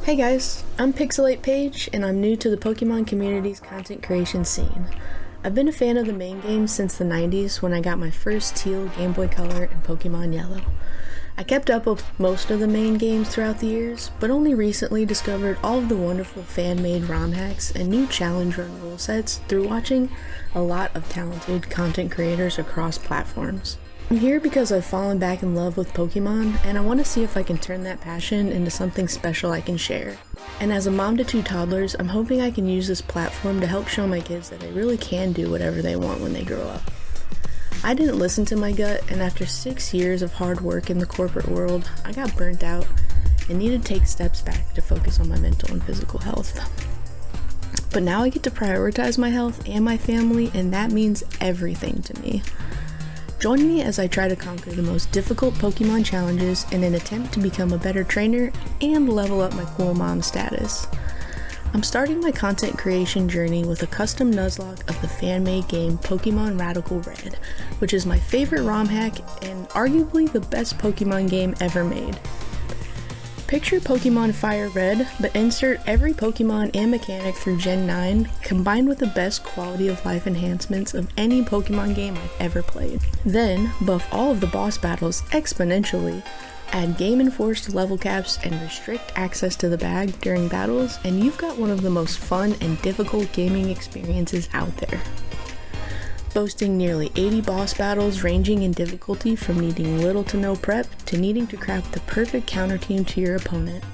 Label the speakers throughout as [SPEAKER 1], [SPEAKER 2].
[SPEAKER 1] Hey guys, I'm PixilatePaige and I'm new to the Pokemon community's content creation scene. I've been a fan of the main game since the 90s when I got my first Teal, Game Boy Color, and Pokemon Yellow. I kept up with most of the main games throughout the years, but only recently discovered all of the wonderful fan-made ROM hacks and new challenge run rule sets through watching a lot of talented content creators across platforms. I'm here because I've fallen back in love with Pokemon, and I want to see if I can turn that passion into something special I can share. And as a mom to 2 toddlers, I'm hoping I can use this platform to help show my kids that they really can do whatever they want when they grow up. I didn't listen to my gut, and after 6 years of hard work in the corporate world, I got burnt out and needed to take steps back to focus on my mental and physical health. But now I get to prioritize my health and my family, and that means everything to me. Join me as I try to conquer the most difficult Pokemon challenges in an attempt to become a better trainer and level up my cool mom status. I'm starting my content creation journey with a custom Nuzlocke of the fan-made game Pokemon Radical Red, which is my favorite ROM hack and arguably the best Pokemon game ever made. Picture Pokemon Fire Red, but insert every Pokemon and mechanic through Gen 9, combined with the best quality of life enhancements of any Pokemon game I've ever played. Then, buff all of the boss battles exponentially, add game-enforced level caps, and restrict access to the bag during battles, and you've got one of the most fun and difficult gaming experiences out there. Boasting nearly 80 boss battles ranging in difficulty from needing little to no prep to needing to craft the perfect counter team to your opponent,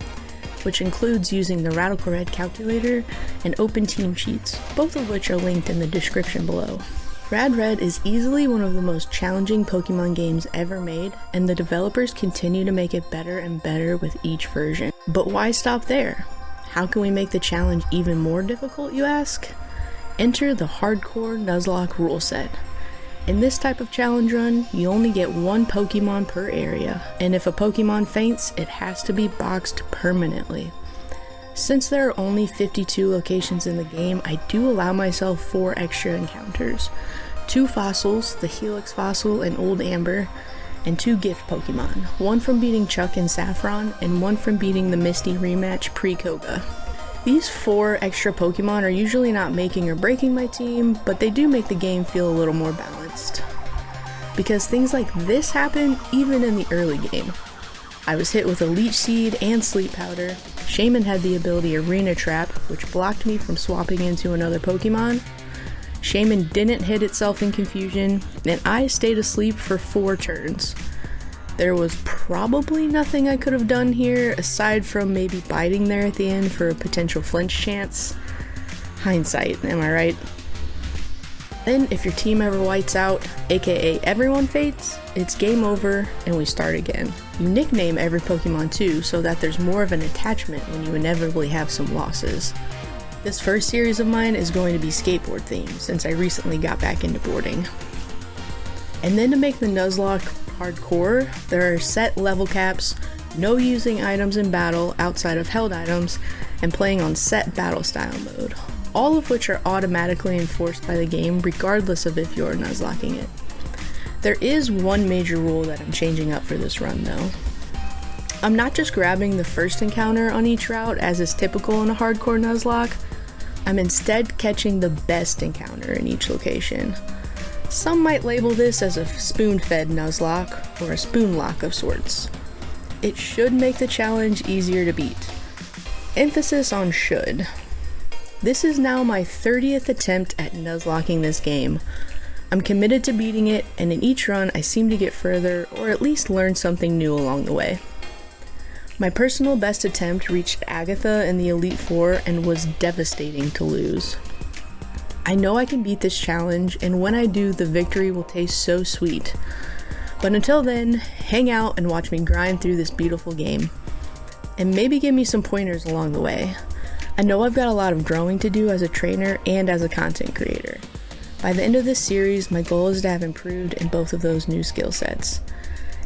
[SPEAKER 1] which includes using the Radical Red calculator and open team cheats, both of which are linked in the description below. Rad Red is easily one of the most challenging Pokemon games ever made, and the developers continue to make it better and better with each version. But why stop there? How can we make the challenge even more difficult, you ask? Enter the Hardcore Nuzlocke rule set. In this type of challenge run, you only get 1 Pokemon per area, and if a Pokemon faints, it has to be boxed permanently. Since there are only 52 locations in the game, I do allow myself 4 extra encounters. 2 fossils, the Helix Fossil and Old Amber, and 2 gift Pokemon, 1 from beating Chuck and Saffron, and 1 from beating the Misty rematch pre-Koga. These 4 extra Pokemon are usually not making or breaking my team, but they do make the game feel a little more balanced. Because things like this happen even in the early game. I was hit with a Leech Seed and Sleep Powder, Shaman had the ability Arena Trap, which blocked me from swapping into another Pokemon, Shaman didn't hit itself in confusion, and I stayed asleep for 4 turns. There was probably nothing I could have done here, aside from maybe biting there at the end for a potential flinch chance. Hindsight, am I right? Then, if your team ever whites out, aka everyone faints, it's game over and we start again. You nickname every Pokemon too, so that there's more of an attachment when you inevitably have some losses. This first series of mine is going to be skateboard themed, since I recently got back into boarding. And then to make the Nuzlocke hardcore, there are set level caps, no using items in battle outside of held items, and playing on set battle style mode, all of which are automatically enforced by the game regardless of if you're Nuzlocking it. There is one major rule that I'm changing up for this run though. I'm not just grabbing the first encounter on each route as is typical in a hardcore Nuzlocke, I'm instead catching the best encounter in each location. Some might label this as a spoon-fed Nuzlocke, or a Spoonlocke of sorts. It should make the challenge easier to beat. Emphasis on should. This is now my 30th attempt at Nuzlocking this game. I'm committed to beating it, and in each run I seem to get further, or at least learn something new along the way. My personal best attempt reached Agatha in the Elite Four and was devastating to lose. I know I can beat this challenge, and when I do, the victory will taste so sweet. But until then, hang out and watch me grind through this beautiful game. And maybe give me some pointers along the way. I know I've got a lot of growing to do as a trainer and as a content creator. By the end of this series, my goal is to have improved in both of those new skill sets.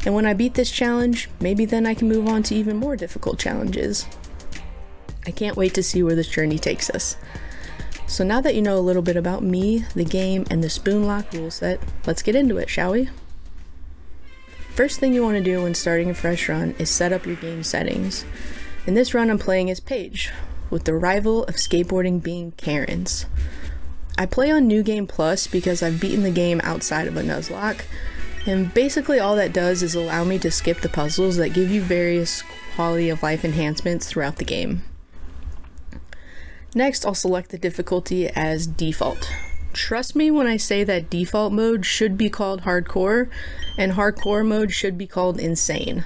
[SPEAKER 1] And when I beat this challenge, maybe then I can move on to even more difficult challenges. I can't wait to see where this journey takes us. So now that you know a little bit about me, the game, and the Spoonlocke rule set, let's get into it, shall we? First thing you want to do when starting a fresh run is set up your game settings. In this run I'm playing as Paige, with the rival of skateboarding being Karen's. I play on New Game Plus because I've beaten the game outside of a Nuzlocke, and basically all that does is allow me to skip the puzzles that give you various quality of life enhancements throughout the game. Next, I'll select the difficulty as default. Trust me when I say that default mode should be called hardcore, and hardcore mode should be called insane.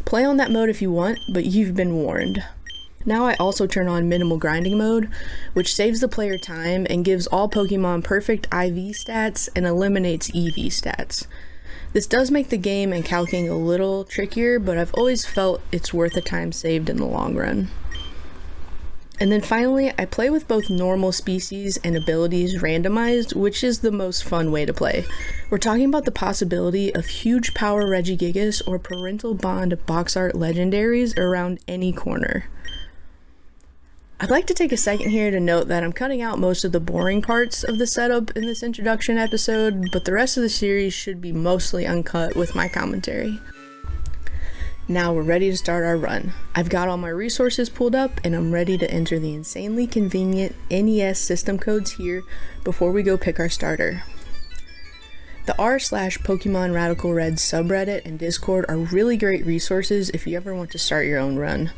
[SPEAKER 1] Play on that mode if you want, but you've been warned. Now I also turn on minimal grinding mode, which saves the player time and gives all Pokemon perfect IV stats and eliminates EV stats. This does make the game and calcing a little trickier, but I've always felt it's worth the time saved in the long run. And then finally, I play with both normal species and abilities randomized, which is the most fun way to play. We're talking about the possibility of huge power Regigigas or parental bond box art legendaries around any corner. I'd like to take a second here to note that I'm cutting out most of the boring parts of the setup in this introduction episode, but the rest of the series should be mostly uncut with my commentary. Now we're ready to start our run. I've got all my resources pulled up and I'm ready to enter the insanely convenient NES system codes here before we go pick our starter. The r/Pokemon Radical Red subreddit and Discord are really great resources if you ever want to start your own run.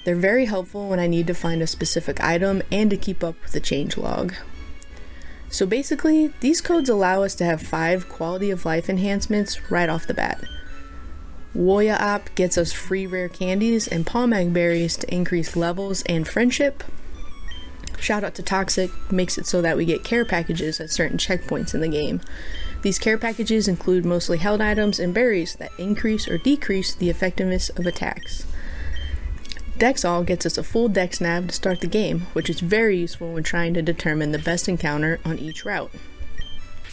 [SPEAKER 1] They're very helpful when I need to find a specific item and to keep up with the changelog. So basically, these codes allow us to have 5 quality of life enhancements right off the bat. Woya Op gets us free rare candies and Palmag berries to increase levels and friendship. Shout out to Toxic, makes it so that we get care packages at certain checkpoints in the game. These care packages include mostly held items and berries that increase or decrease the effectiveness of attacks. Dexall gets us a full Dex nav to start the game, which is very useful when trying to determine the best encounter on each route.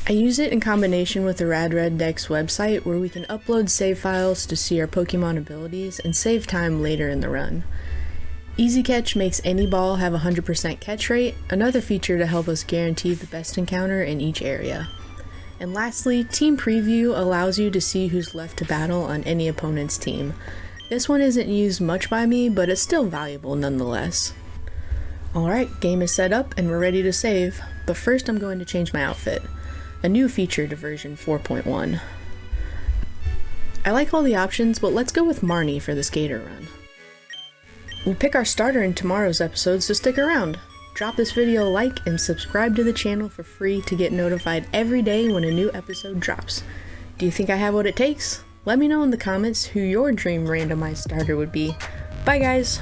[SPEAKER 1] I use it in combination with the RadRed Dex website where we can upload save files to see our Pokemon abilities and save time later in the run. Easy Catch makes any ball have 100% catch rate, another feature to help us guarantee the best encounter in each area. And lastly, Team Preview allows you to see who's left to battle on any opponent's team. This one isn't used much by me, but it's still valuable nonetheless. Alright, game is set up and we're ready to save, but first I'm going to change my outfit. A new feature to version 4.1. I like all the options, but let's go with Marnie for the skater run. We'll pick our starter in tomorrow's episode, so stick around. Drop this video a like and subscribe to the channel for free to get notified every day when a new episode drops. Do you think I have what it takes? Let me know in the comments who your dream randomized starter would be. Bye guys!